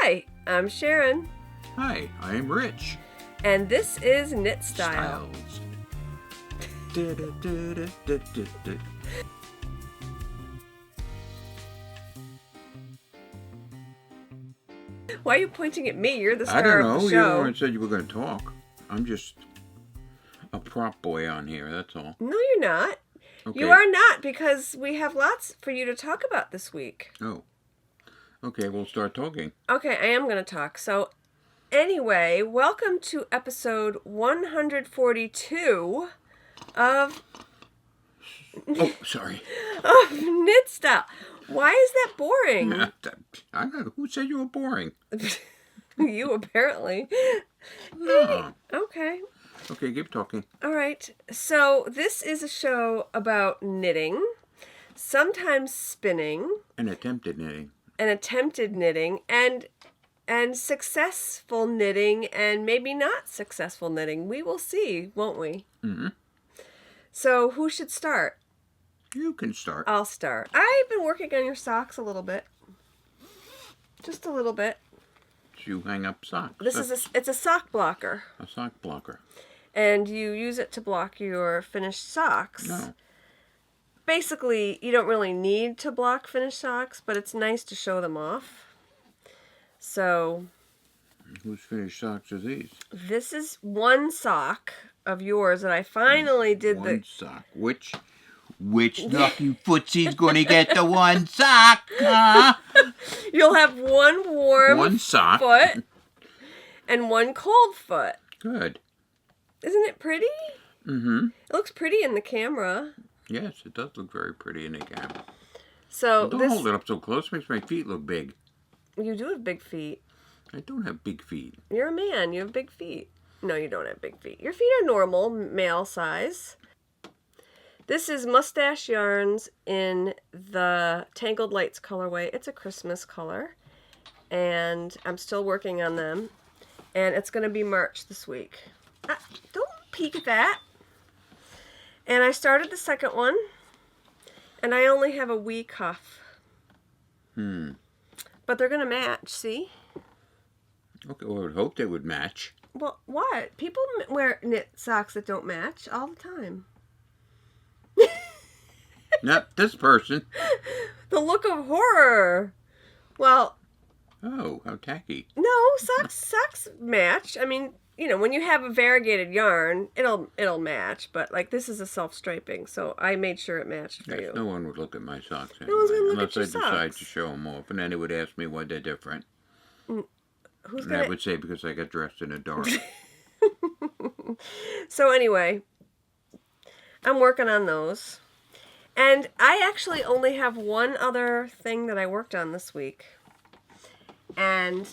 Hi, I'm Sharon. Hi, I am Rich. And this is Knit Style. Styles. Why are you pointing at me? You're the I star don't know. of the You're the show. one that said you were going to talk. I'm just a prop boy on here, that's all. No, you're not. Okay. You are not, because we have lots for you to talk about this week. Oh. Okay, we'll start talking. Okay, I am going to talk. So, anyway, welcome to episode 142 of Oh, sorry. Knit Style. Why is that boring? I don't know. Who said you were boring? You, apparently. No. Okay. Okay, keep talking. All right. So this is a show about knitting, sometimes spinning, An attempted knitting. and attempted knitting, and successful knitting, and maybe not successful knitting. We will see, won't we? Mm-hmm. So who should start? You can start. I'll start. I've been working on your socks a little bit. Just a little bit. You hang up socks. It's a sock blocker. A sock blocker. And you use it to block your finished socks. No. Basically, you don't really need to block finished socks, but it's nice to show them off. So, Whose finished socks are these? this is one sock of yours that I finally did One sock. Which lucky footsy's gonna get the one sock, huh? You'll have one warm One sock. foot and one cold foot. Good. Isn't it pretty? Mm-hmm. It looks pretty in the camera. Yes, it does look very pretty in the camera. So Don't hold it up so close. It makes my feet look big. You do have big feet. I don't have big feet. You're a man. You have big feet. No, you don't have big feet. Your feet are normal, male size. This is Mustache Yarns in the Tangled Lights colorway. It's a Christmas color. And I'm still working on them. And it's going to be March this week. Don't peek at that. And I started the second one. And I only have a wee cuff. But they're going to match, see? Okay, well, I would hope they would match. Well, what? People wear knit socks that don't match all the time. Not this person. The look of horror. Well, Oh, how tacky. no, socks match. I mean, you know, when you have a variegated yarn, it'll match. But like this is a self-striping, so I made sure it matched for you. Yes, no one would look at my socks anyway, No one's gonna look unless at I your decide socks. to show them off, and then they would ask me why they're different. Who's And I gonna? would say because I got dressed in the dark. So anyway, I'm working on those, and I actually only have one other thing that I worked on this week, and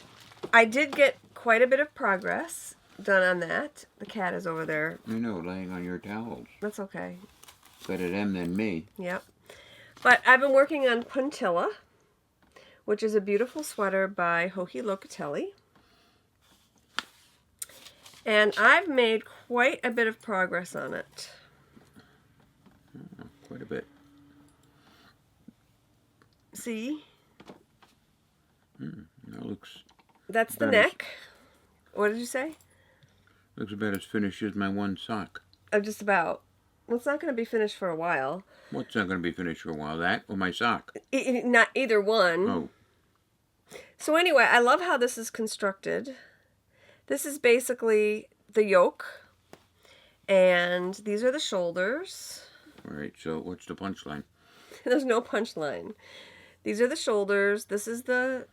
I did get quite a bit of progress done on that. The cat is over there. I know, laying on your towels. That's okay. Better them than me. Yep. But I've been working on Puntilla, which is a beautiful sweater by Locatelli. And I've made quite a bit of progress on it. Oh, quite a bit. See? That looks That's the That is- neck. What did you say? about as finished as my one sock. Just about. Well, it's not going to be finished for a while. What's not going to be finished for a while? That or my sock? Not either one. Oh, So anyway, I love how this is constructed. This is basically the yoke. And these are the shoulders. all right. So what's the punchline? There's no punchline. These are the shoulders. This is the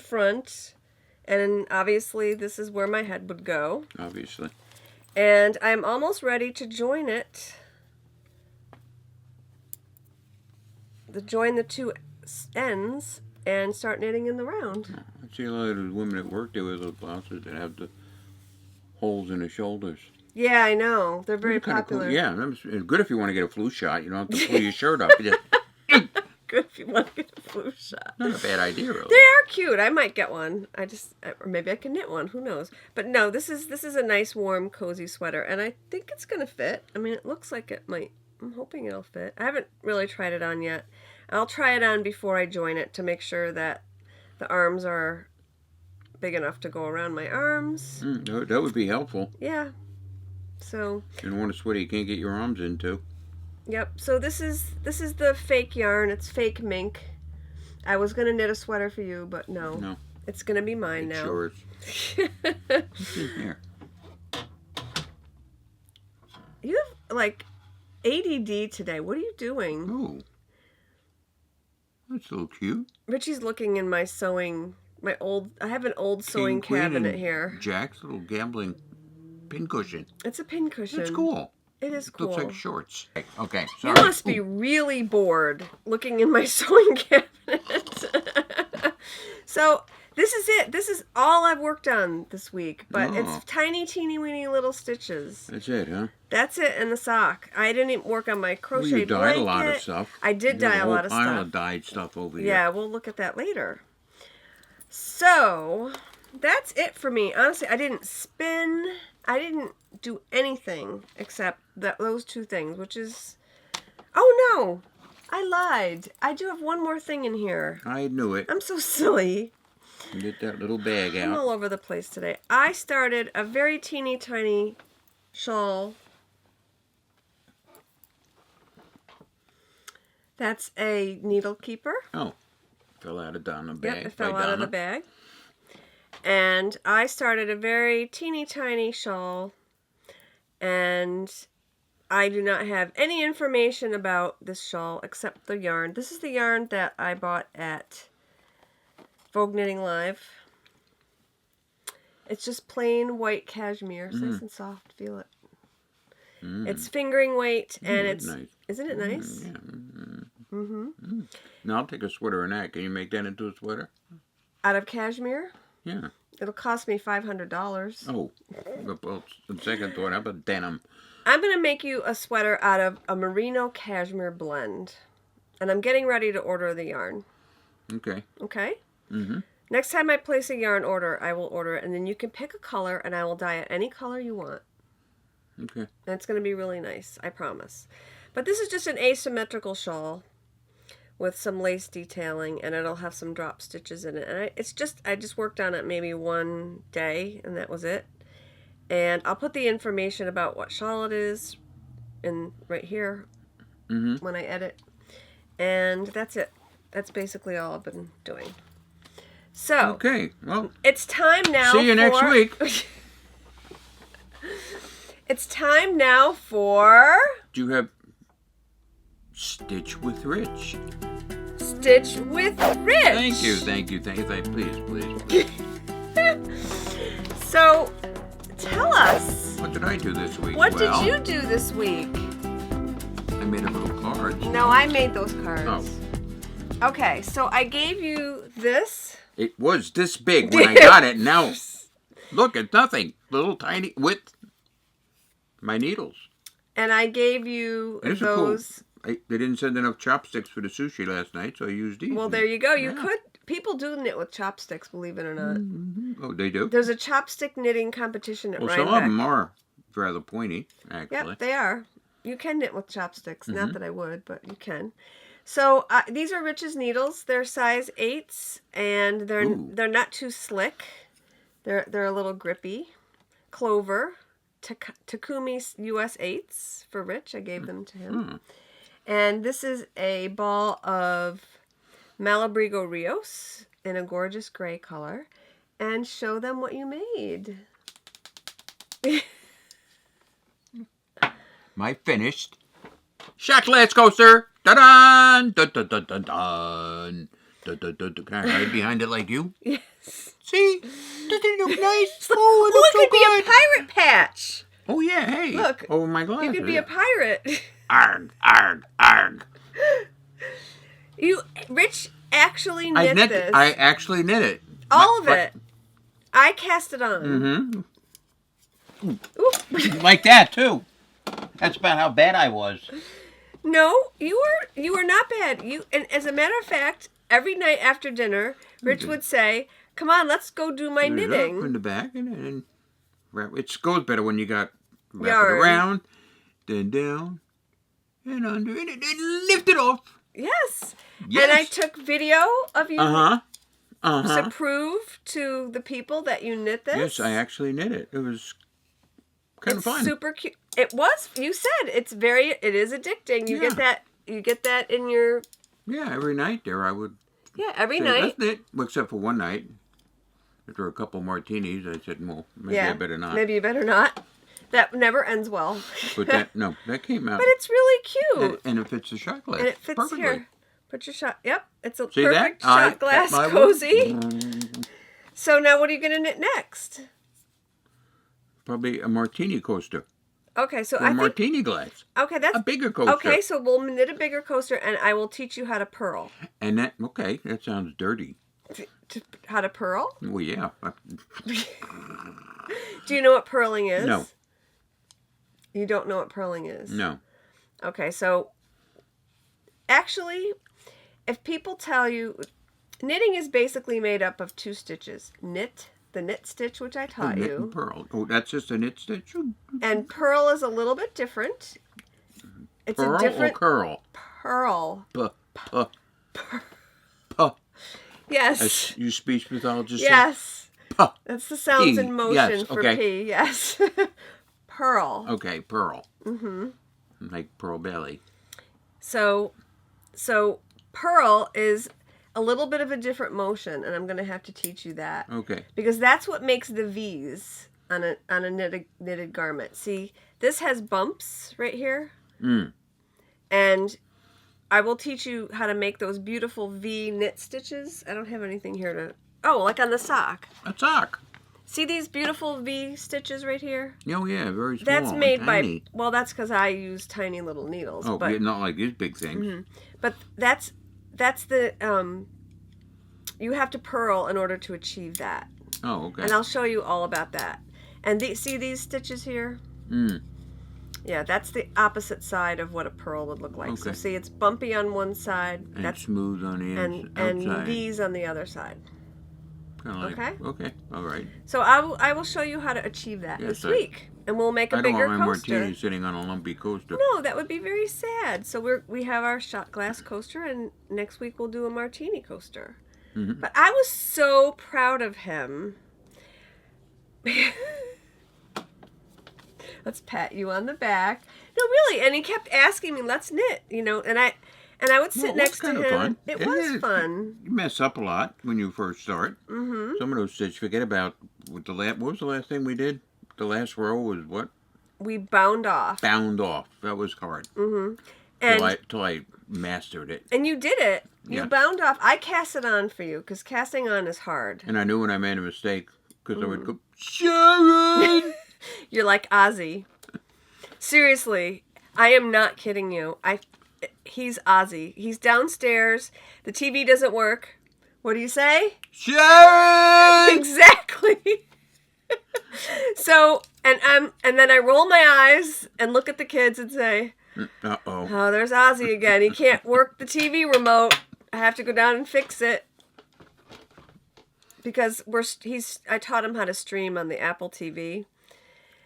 front. And obviously this is where my head would go. Obviously. And I'm almost ready to join it. Join the two ends and start knitting in the round. I see a lot of the women at work do with those blouses that have the holes in the shoulders. Yeah, I know. They're very Those are kinda popular. Cool. Yeah, it's good if you want to get a flu shot. You don't have to pull your shirt up. You just, Good if you want to get a flu shot. not a bad idea, really. They are cute. I might get one. Or maybe I can knit one. Who knows? But no, this is a nice, warm, cozy sweater, and I think it's gonna fit. I mean, it looks like it might. I'm hoping it'll fit. I haven't really tried it on yet. I'll try it on before I join it to make sure that the arms are big enough to go around my arms. That would be helpful. Yeah. So. You don't want a sweater you can't get your arms into. Yep. So this is the fake yarn. It's fake mink. I was gonna knit a sweater for you, but no. No. It's gonna be mine It's now. yours. What's in here? You have like ADD today. What are you doing? Oh. That's a little cute. Richie's looking in my sewing. I have an old sewing King, Queen, cabinet and here. Jack's little gambling pincushion. It's a pincushion. It's cool. It is cool. Looks like shorts. Okay, You sorry. must be really bored looking in my sewing cabinet. So this is it. This is all I've worked on this week. But it's tiny, teeny, weeny little stitches. That's it, huh? That's it, and the sock. I didn't even work on my crochet Well, you dyed blanket. a lot of stuff. I did dye a lot of a whole pile stuff. of dyed stuff over here. Yeah, we'll look at that later. So, that's it for me. Honestly, I didn't spin. I didn't do anything except those two things, which is... Oh, no. I lied. I do have one more thing in here. I knew it. I'm so silly. Get that little bag I'm out. all over the place today. I started a very teeny tiny shawl. That's a needle keeper. Oh, fell out of Donna bag. Yep, it fell out of the bag. And I started a very teeny tiny shawl. And I do not have any information about this shawl except the yarn. This is the yarn that I bought at Vogue Knitting Live. It's just plain white cashmere. It's nice and soft. Feel it. It's fingering weight, and it's nice. Isn't it nice? Yeah. Now I'll take a sweater and that. Can you make that into a sweater? Out of cashmere? Yeah. It'll cost me $500. Oh, well, second thought, how about denim? I'm going to make you a sweater out of a merino cashmere blend. And I'm getting ready to order the yarn. Okay. Okay? Mm-hmm. Next time I place a yarn order, I will order it. And then you can pick a color, and I will dye it any color you want. Okay. And it's going to be really nice, I promise. But this is just an asymmetrical shawl with some lace detailing, and it'll have some drop stitches in it. And I just worked on it maybe one day, and that was it. And I'll put the information about what shawl it is in right here when I edit. And that's it. That's basically all I've been doing. So, okay, well, it's time now. See you next week. It's time now for Do you have Stitch with Rich? Stitch with Rich. Thank you. Please. So, tell us. What did I do this week? What did you do this week? I made a little card. No, I made those cards. Oh. Okay, so I gave you this. It was this big when I got it. Now, look, it's nothing. Little tiny with my needles. And I gave you Those. Cool. They didn't send enough chopsticks for the sushi last night, so I used these. Well, there you go. You could. People do knit with chopsticks, believe it or not. Mm-hmm. Oh, they do? There's a chopstick knitting competition at Rhinebeck. Some of them are rather pointy, actually. Yep, they are. You can knit with chopsticks. Not that I would, but you can. So these are Rich's needles. They're size 8s, and they're not too slick. They're a little grippy. Clover, Takumi US 8s for Rich. I gave them to him. And this is a ball of Malabrigo Rios in a gorgeous gray color. And show them what you made. My finished chocolates coaster. Da-dun! Dun-dun-dun-dun-dun. Dun-dun-dun-dun. Can I hide behind it like you? Yes. See? Doesn't it look nice? Oh, it looks so could good. be a pirate patch. Oh, yeah, hey. Look. Oh, my glasses. You could be a pirate. Arg, arg, arg. Rich actually knit this. I actually knit it. All of it. I cast it on. Mm-hmm. Like that, too. That's about how bad I was. No, you were not bad. And as a matter of fact, every night after dinner, Rich would say, "Come on, let's go do my knitting." Up in the back and wrap. It goes better when you got wrap yarn. It around, then down, and under, and lift it off. Yes. Yes. And I took video of you to prove to the people that you knit this? Yes, I actually knit it. It was kind of fun. Super cute. It was. You said it is addicting. You get that in your. Yeah, every night there I would. Yeah, every say, night. Let's knit. Except for one night. After a couple martinis, I said, well, maybe I better not. Maybe you better not. That never ends well. But that came out. But it's really cute. And it fits the shot glass. And it fits perfectly. here. Put your shot. Yep, it's a See perfect that? shot glass cozy. So now what are you going to knit next? Probably a martini coaster. Okay, so or a martini glass. Okay, that's a bigger coaster. Okay, so we'll knit a bigger coaster, and I will teach you how to purl. And that sounds dirty. How to purl? Well, yeah. Do you know what purling is? No. You don't know what purling is? No. Okay, so actually, if people tell you, knitting is basically made up of 2 stitches. The knit stitch, which I taught knit you. And purl. Oh, that's just a knit stitch? And purl is a little bit different. It's Purl a different... or curl? Purl. Yes. As you speech pathologist Yes. Puh. That's the sounds in motion yes. for Okay. P. Yes. Purl. Okay, pearl. Mm-hmm. Like pearl belly. So purl is a little bit of a different motion, and I'm going to have to teach you that. Okay. Because that's what makes the V's on a knitted garment. See, this has bumps right here. And I will teach you how to make those beautiful V knit stitches. I don't have anything here to... Oh, like on the sock. A sock. See these beautiful V stitches right here? Oh, yeah, very small. That's made tiny. by... Well, that's because I use tiny little needles. Oh, but, not like these big things. Mm-hmm. But that's the... you have to purl in order to achieve that. Oh, okay. And I'll show you all about that. And see these stitches here? Yeah, that's the opposite side of what a purl would look like. Okay. So see, it's bumpy on one side. And that's smooth on the and outside. V's on the other side. Like, okay, all right. So I will show you how to achieve that this week. And we'll make a bigger coaster. I don't want my martini sitting on a lumpy coaster. No, that would be very sad. So we have our shot glass coaster, and next week we'll do a martini coaster. Mm-hmm. But I was so proud of him. Let's pat you on the back. No, really, and he kept asking me, "Let's knit," and I would sit next to him. Fun. It was fun. You mess up a lot when you first start. Mm-hmm. Some of those stitches, forget about what was the last thing we did? The last row was what? We bound off. Bound off. That was hard. Mm-hmm. And till I mastered it. And you did it. You Yeah. bound off. I cast it on for you because casting on is hard. And I knew when I made a mistake because I would go, Sharon! You're like Ozzy. Seriously, I am not kidding you. He's Ozzy. He's downstairs. The TV doesn't work. What do you say? Sharon! Exactly. So, and then I roll my eyes and look at the kids and say, Uh-oh. "Oh, there's Ozzy again. He can't work the TV remote. I have to go down and fix it." Because I taught him how to stream on the Apple TV.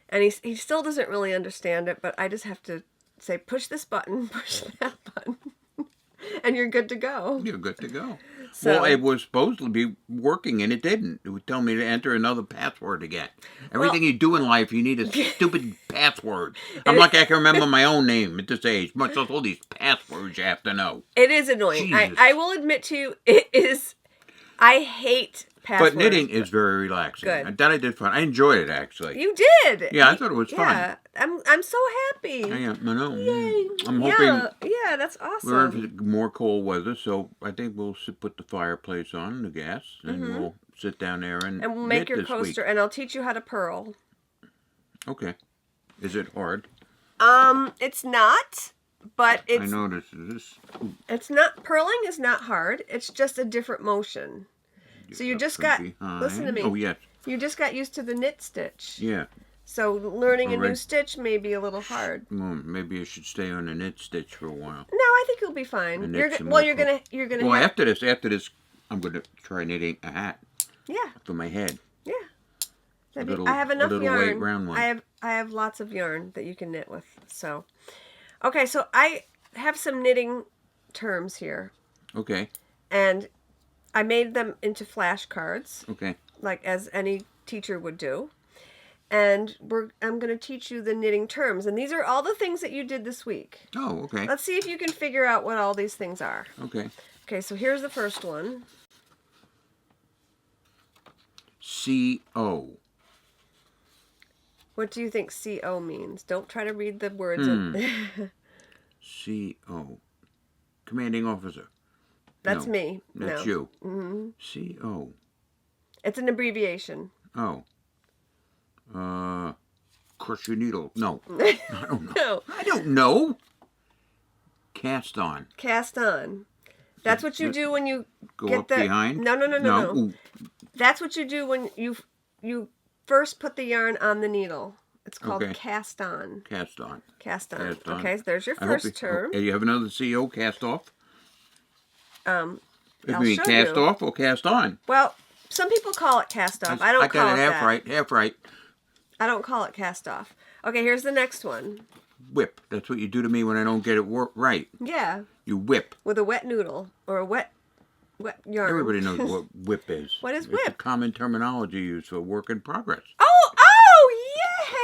And he still doesn't really understand it, but I just have to say, push this button, push that button, and you're good to go. You're good to go. So, well, it was supposed to be working, and it didn't. It would tell me to enter another password again. Everything you do in life, you need a stupid password. I'm lucky I can remember my own name at this age, much less all these passwords you have to know. It is annoying. I will admit to you, it is. I hate passwords. But knitting is very relaxing. Good. That I did fun. I enjoyed it, actually. You did. Yeah, I thought it was fun. Yeah, I'm so happy. I know. Yay. I'm hoping Yeah, that's awesome. we're in more cold weather, so I think we'll put the fireplace on, the gas, and we'll sit down there and we'll make knit your this coaster, week. and I'll teach you how to purl. Okay. Is it hard? It's not, but it's. I noticed this. It's not. Purling is not hard. It's just a different motion. So you just got. Listen to me. Oh, yes. You just got used to the knit stitch. Yeah. So learning a new stitch may be a little hard. Well, maybe I should stay on the knit stitch for a while. No, I think you'll be fine. You're gonna. Well, after this, I'm gonna try knitting a hat. Yeah. For my head. Yeah. I have enough yarn. White round one. I have lots of yarn that you can knit with. So, okay. So I have some knitting terms here. Okay. And I made them into flashcards, Okay. like as any teacher would do. And I'm going to teach you the knitting terms. And these are all the things that you did this week. Oh, okay. Let's see if you can figure out what all these things are. Okay. Okay, so here's the first one. CO. What do you think CO means? Don't try to read the words. CO. Commanding officer. That's No, me. That's No. you. Mm-hmm. CO. It's an abbreviation. Oh. Crush your needle. No. I don't know. No. I don't know. Cast on. Cast on. That's what you do when you Go get up the... behind? No. Ooh. That's what you do when you first put the yarn on the needle. It's called Okay. cast on. Cast on. Cast on. Cast on. Okay, so there's your first term. You have another CO, cast off? I'll You mean show cast you. off or cast on? Well, some people call it cast off. I don't call got it it half that. right, half right. I don't call it cast off. Okay, here's the next one. Whip. That's what you do to me when I don't get it right. Yeah, You whip. with a wet noodle or a wet yarn. Everybody knows what whip is. What is It's a whip? common terminology used for work in progress. Oh,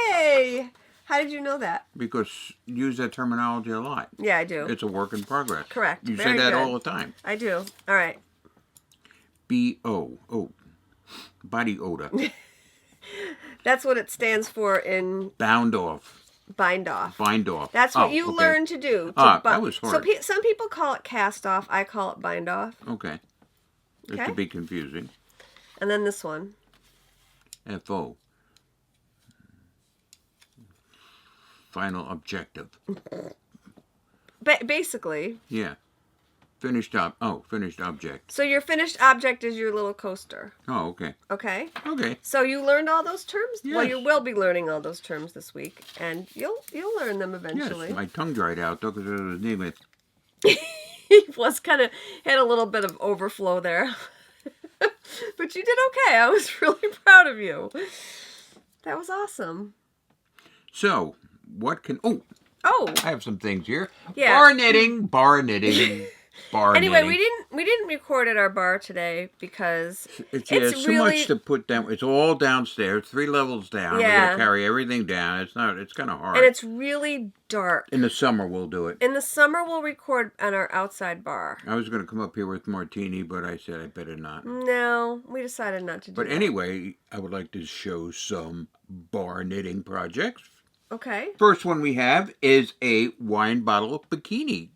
yay! How did you know that? Because you use that terminology a lot. Yeah, I do. It's a work in progress. Correct. You Very say that good. all the time. I do. All right. BO. Oh. Body odor. That's what it stands for in Bound off. bind off. Bind off. That's what Oh, you okay. learn to do. That was So hard. some people call it cast off. I call it bind off. Okay. This Okay. could be confusing. And then this one. FO. Final objective. Basically. Yeah. Finished object. So your finished object is your little coaster. Oh, okay. Okay? Okay. So you learned all those terms? Well, Yes. you will be learning all those terms this week, and you'll learn them eventually. Yes, my tongue dried out though because I was naming it. He was had a little bit of overflow there. But you did okay. I was really proud of you. That was awesome. So, what can... Oh, Oh, I have some things here. Yeah. Bar knitting, bar knitting, bar anyway, knitting. we didn't record at our bar today because It's it's too really much to put down. It's all downstairs, 3 levels down. We Yeah. gotta carry everything down. It's kind of hard. and it's really dark. In the summer, we'll do it. In the summer, we'll record on our outside bar. I was gonna come up here with martini, but I said I better not. No, we decided not to do But that. anyway, I would like to show some bar knitting projects. Okay. First one we have is a wine bottle bikini.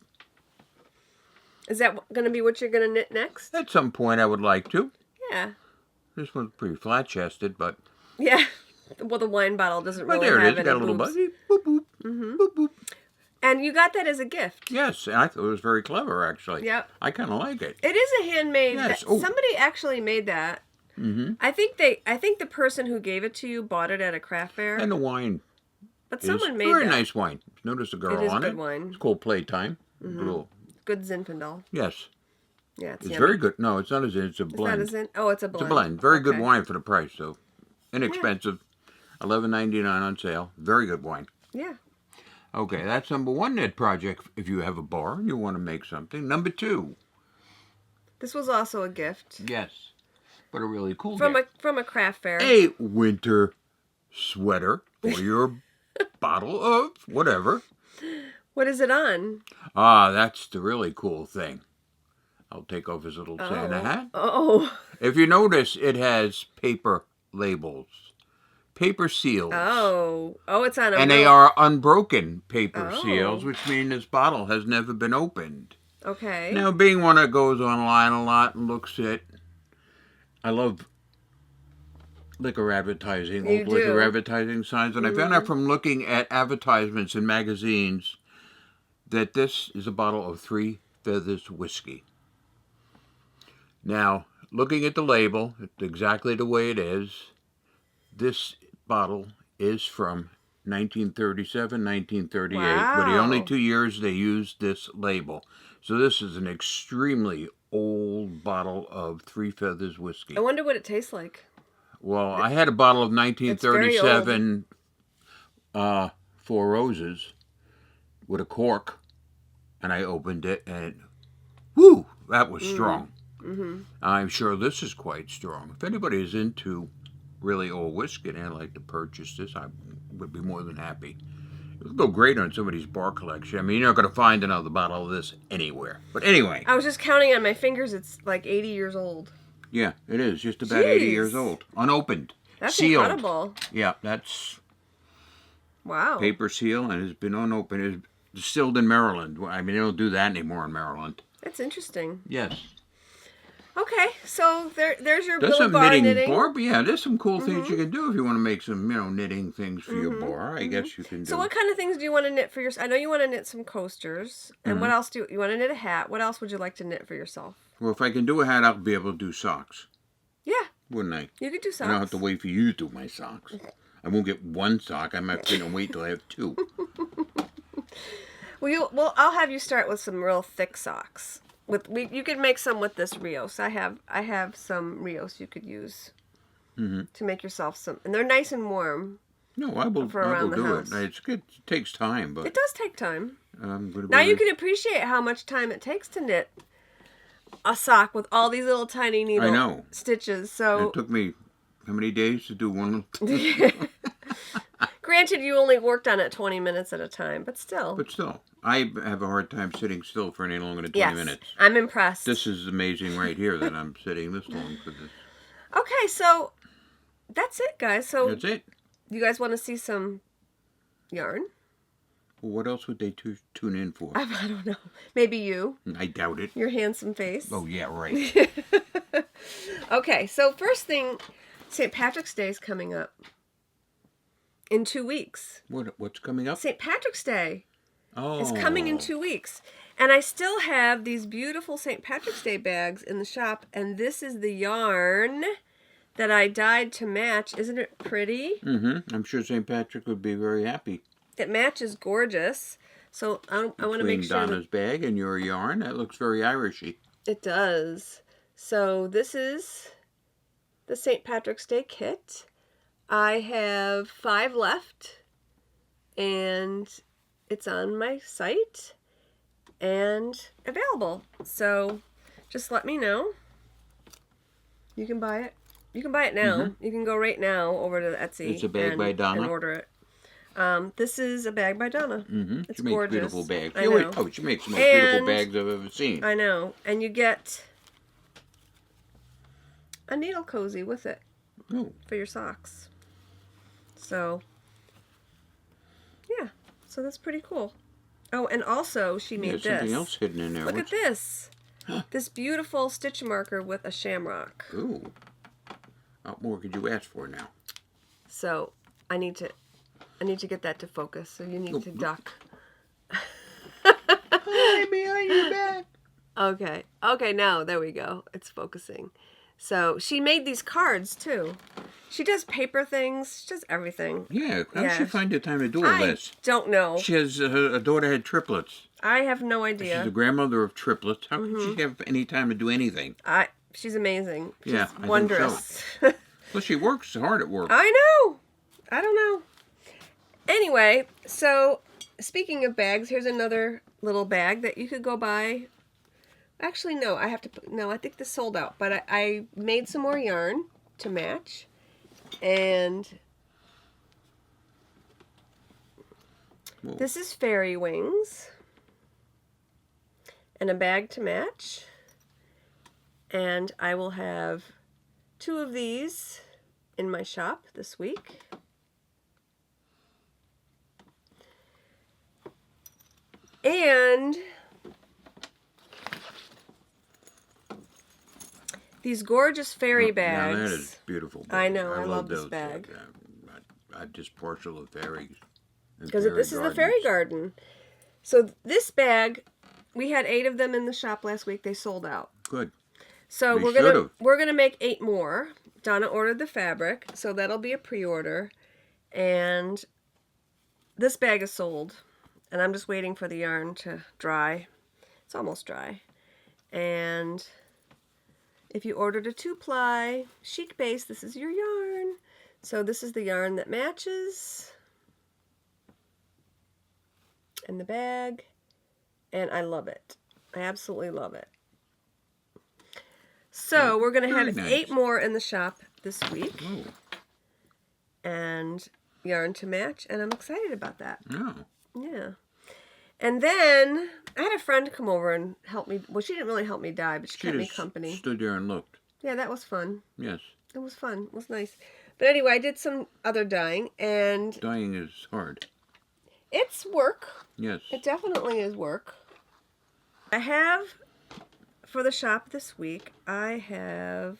Is that going to be what you're going to knit next? At some point, I would like to. Yeah. This one's pretty flat-chested, but Yeah. Well, the wine bottle doesn't but really there it have is. any Got a little boobs. buzzy. Boop boop. Boop boop. And you got that as a gift. Yes, and I thought it was very clever, actually. Yep. I kind of like it. It is a handmade. Yes. Oh. Somebody actually made that. Mm-hmm. I think the person who gave it to you bought it at a craft fair. And the wine But is someone made very that. nice wine. Notice the girl It is on good it. wine. It's called Playtime. Little, Good Zinfandel. yes, Yeah, it's it's yummy. very good. No, it's not a Zin. It's a Is that blend. a Zin? Oh, it's a blend. It's a blend. Very good Okay. wine for the price, though. Inexpensive. $11.99 on sale. Very good wine. Yeah. Okay, that's number 1 knit project. If you have a bar and you want to make something. Number 2. This was also a gift Yes, but a really cool from gift. a craft fair. A winter sweater for your bottle of whatever. What is it on? Ah, that's the really cool thing. I'll take off his little Santa hat. Oh. If you notice, it has paper labels, paper seals. Oh. Oh, it's on a And they real- are unbroken paper Oh. seals, which mean this bottle has never been opened. Okay. Now, being one that goes online a lot and looks at, I love liquor advertising, You old liquor do. advertising signs, and I found out from looking at advertisements in magazines that this is a bottle of 3 Feathers whiskey. Now, looking at the label, it's exactly the way it is. This bottle is from 1937, 1938, but the only Wow. 2 years they used this label. So this is an extremely old bottle of 3 Feathers whiskey. I wonder what it tastes like. Well, I had a bottle of very 1937 Four Roses with a cork, and I opened it, and whoo, that was strong. I'm sure this is quite strong. If anybody is into really old whiskey and I'd like to purchase this, I would be more than happy. It would go great on somebody's bar collection. I mean, you're not going to find another bottle of this anywhere. But anyway. I was just counting on my fingers. It's like 80 years old. Yeah, it is. Just about 80 years old. Unopened. That's sealed. incredible. Yeah, that's... Wow. Paper seal, and has been unopened. It's distilled in Maryland. I mean, they don't do that anymore in Maryland. That's interesting. Yes. Okay, so there's your There's little some bar knitting. Bar, yeah, there's some cool things you can do if you want to make some, knitting things for your bar. I guess you can do. So what kind of things do you want to knit for yourself? I know you want to knit some coasters. And what else do you want to knit a hat? What else would you like to knit for yourself? Well, if I can do a hat, I'll be able to do socks. Yeah. Wouldn't I? You could do socks. I don't have to wait for you to do my socks. I won't get one sock. I might have to wait till I have two. Well, I'll have you start with some real thick socks. You could make some with this Rios. I have some Rios you could use to make yourself some, and they're nice and warm. No, I will do it. It's good. It takes time, but it does take time. Now you can appreciate how much time it takes to knit a sock with all these little tiny needle stitches. So it took me how many days to do one? Granted, you only worked on it 20 minutes at a time, but still. But still, I have a hard time sitting still for any longer than 20 minutes. I'm impressed. This is amazing right here that I'm sitting this long for this. Okay, so that's it, guys. So that's it. You guys want to see some yarn? Well, what else would they tune in for? I don't know. Maybe you. I doubt it. Your handsome face. Oh, yeah, right. Okay, so first thing, St. Patrick's Day is coming up in 2 weeks. What's coming up? St. Patrick's Day is Oh. coming in 2 weeks. And I still have these beautiful St. Patrick's Day bags in the shop, and this is the yarn that I dyed to match. Isn't it pretty? Mm-hmm. I'm sure St. Patrick would be very happy. It matches gorgeous. So I want to make sure Donna's bag and your yarn, that looks very Irishy. It does. So this is the St. Patrick's Day kit. I have 5 left, and it's on my site and available. So just let me know. You can buy it. You can buy it now. You can go right now over to Etsy. It's a bag by Donna. And order it. This is a bag by Donna. It's she makes gorgeous. beautiful bags. I know. Oh, she makes the most beautiful bags I've ever seen. I know. And you get a needle cozy with it for your socks. So, yeah. So that's pretty cool. Oh, and also she made this. Something else hidden in there. Look at this. This beautiful stitch marker with a shamrock. Ooh. What more could you ask for now? So I need to get that to focus. So you need to duck. Hi, behind your back. Okay. Okay, now there we go. It's focusing. So she made these cards too. She does paper things. She does everything. Yeah. How does she find the time to do all this? I don't know. She has a daughter had triplets. I have no idea. She's the grandmother of triplets. How can she have any time to do anything? She's amazing. She's I wondrous. Think so. Well, she works hard at work. I know. I don't know. Anyway, so speaking of bags, here's another little bag that you could go buy. Actually, no, I think this sold out, but I made some more yarn to match, and this is fairy wings, and a bag to match, and I will have 2 of these in my shop this week. And these gorgeous fairy bags. Now that is beautiful. Bag. I know. I love this those bag. I'm just partial to fairies. Because this is the fairy garden. So this bag, we had 8 of them in the shop last week. They sold out. Good. So we're gonna make 8 more. Donna ordered the fabric, so that'll be a pre-order. And this bag is sold. And I'm just waiting for the yarn to dry. It's almost dry. And if you ordered a 2-ply chic base, this is your yarn. So this is the yarn that matches. And the bag. And I love it. I absolutely love it. So we're going to have Very 8 nice. more in the shop this week. Oh, And yarn to match, and I'm excited about that. no. Yeah. And then I had a friend come over and help me. Well, she didn't really help me dye, but she kept me just company. stood there and looked. Yeah, that was fun. Yes. It was fun. It was nice. But anyway, I did some other dyeing, and Dyeing is hard. it's work. Yes. It definitely is work. I have, for the shop this week, I have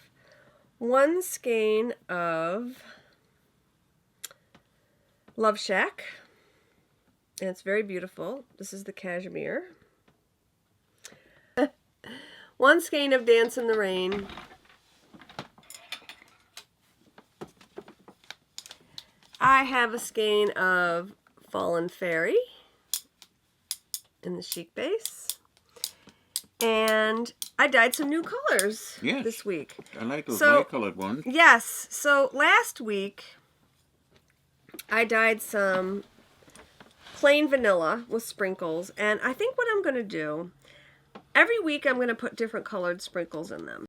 1 skein of Love Shack. And it's very beautiful. This is the cashmere. 1 skein of Dance in the Rain. I have a skein of Fallen Fairy in the chic base. And I dyed some new colors Yes. this week. I like those So- light colored ones. Yes. So last week, I dyed some plain vanilla with sprinkles. And I think what I'm going to do, every week I'm going to put different colored sprinkles in them.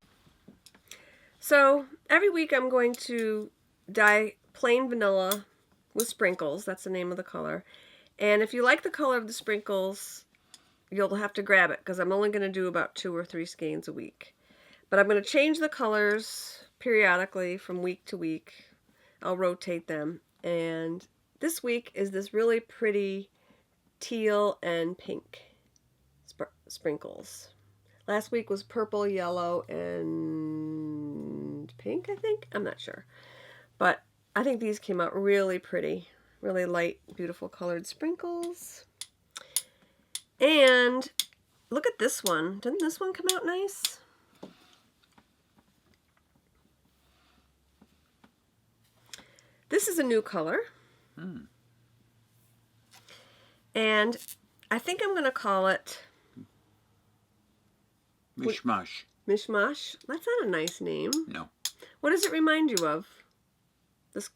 So every week I'm going to dye plain vanilla with sprinkles. That's the name of the color. And if you like the color of the sprinkles, you'll have to grab it because I'm only going to do about 2 or 3 skeins a week. But I'm going to change the colors periodically from week to week. I'll rotate them. And this week is this really pretty teal and pink sprinkles. Last week was purple, yellow, and pink, I think. I'm not sure. But I think these came out really pretty. Really light, beautiful colored sprinkles. And look at this one. Didn't this one come out nice? This is a new color. And I think I'm going to call it Mishmash. Mishmash. That's not a nice name. No. What does it remind you of?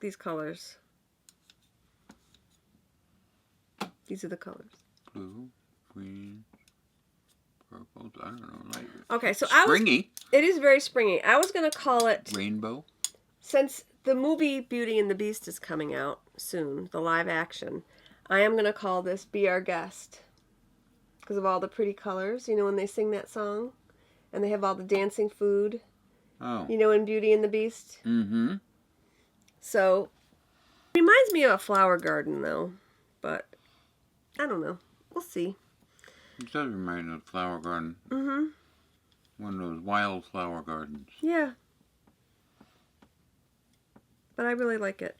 These colors. These are the colors. Blue, green, purple. I don't know. Like Okay, so springy. It is very springy. I was going to call it, Rainbow. since the movie Beauty and the Beast is coming out soon, the live action, I am going to call this Be Our Guest. Because of all the pretty colors. You know when they sing that song? And they have all the dancing food. Oh. You know in Beauty and the Beast? Mm-hmm. So, it reminds me of a flower garden, though. But, I don't know. We'll see. It does remind me of a flower garden. Mm-hmm. One of those wild flower gardens. Yeah. But I really like it.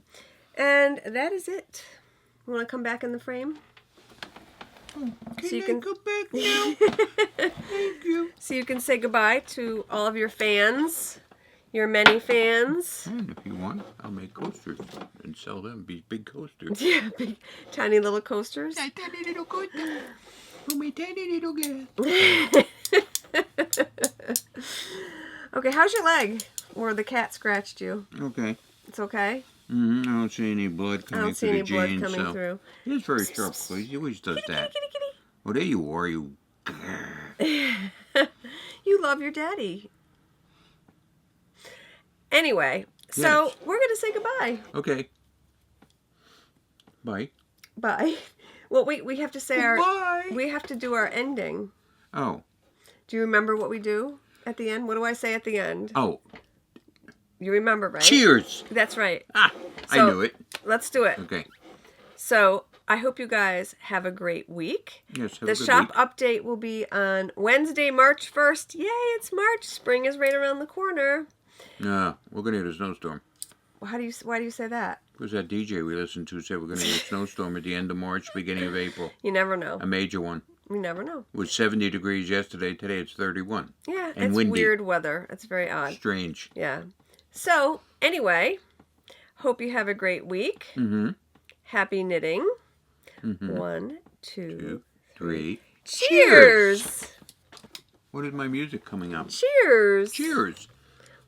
And that is it. You want to come back in the frame? Can you I can- go back now? Thank you. So you can say goodbye to all of your fans. Your many fans. And if you want, I'll make coasters and sell them. Be big coasters. Yeah, big, tiny little coasters. Tiny little coasters. For my tiny little girl. Okay, how's your leg? Where the cat scratched you? Okay. It's okay? Mm-hmm. I don't see any blood I coming don't see through any the blood jeans. coming So through. he's very sharp, please. He always does Kitty, that. kitty, kitty, Well, there you are, you. kitty. You love your daddy. Anyway, so Yes. we're going to say goodbye. Okay. Bye. Bye. Well, we have to say Bye. we have to do our ending. Oh. Do you remember what we do at the end? What do I say at the end? Oh. You remember, right? Cheers. That's right. Ah, I So- knew it. Let's do it. Okay. So, I hope you guys have a great week. Yes, have The a good shop week. update will be on Wednesday, March 1st. Yay, it's March. Spring is right around the corner. We're going to get a snowstorm. Why do you say that? Because that DJ we listened to said we're going to get a snowstorm at the end of March, beginning of April. You never know. A major one. You never know. It was 70 degrees yesterday. Today it's 31. Yeah, And it's windy. weird weather. It's very odd. Strange. Yeah. So, anyway, hope you have a great week. Mm-hmm. Happy knitting. Mm-hmm. 1, 2, 2, 3. Cheers! What is my music coming up? Cheers! Cheers.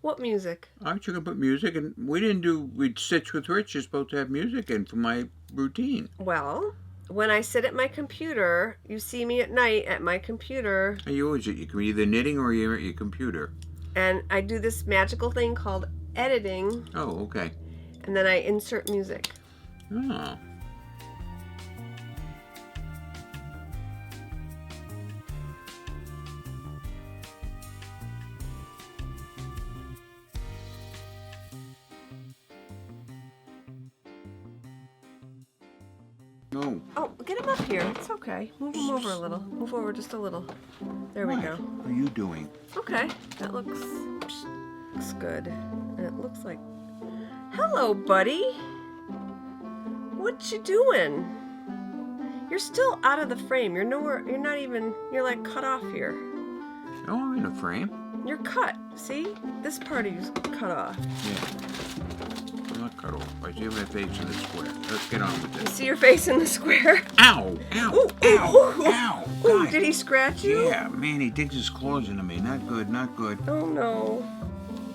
What music? Aren't you going to put music in? We'd Stitch with Rich. You're supposed to have music in for my routine. Well, when I sit at my computer, you see me at night at my computer. And you always at your either knitting or you're at your computer. And I do this magical thing called editing, Oh, okay. and then I insert music. Oh. No. Oh, get him up here. It's okay. Move him over a little. Move over just a little. There we What go. are you doing? Okay, that looks good. And it looks like... Hello, buddy. What you doing? You're still out of the frame. You're nowhere... You're not even... You're like cut off here. Oh, I'm in a frame. You're cut. See? This part is cut off. Yeah. I'm not cut off. I see my face in the square. Let's get on with You this. see your face in the square? Ow! Ow! Ooh, Ow! ooh, Ow! Ooh, God. did he scratch you? Yeah, man, he digs his claws into me. Not good, not good. Oh, no.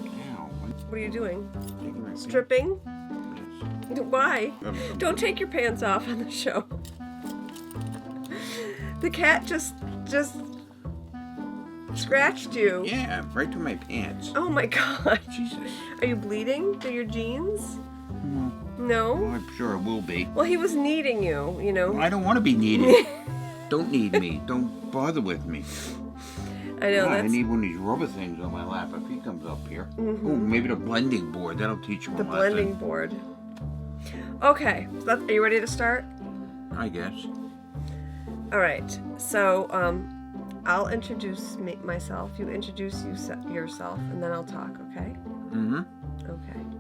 Ow. What are you doing? Taking my Stripping? pants. Why? Don't take your pants off on the show. The cat just scratched you. Yeah, right through my pants. Oh my god. Jesus. Are you bleeding through your jeans? Well, No? I'm sure it will be. Well, he was kneading you, you know. I don't want to be needed. Don't need me. Don't bother with me. I know, God, I that's need one of these rubber things on my lap if he comes up here. Oh, maybe the blending board. That'll teach him the a lesson. blending board. Okay, so are you ready to start? I guess. All right, so I'll introduce myself. You introduce yourself, and then I'll talk, okay? Mm-hmm. Okay.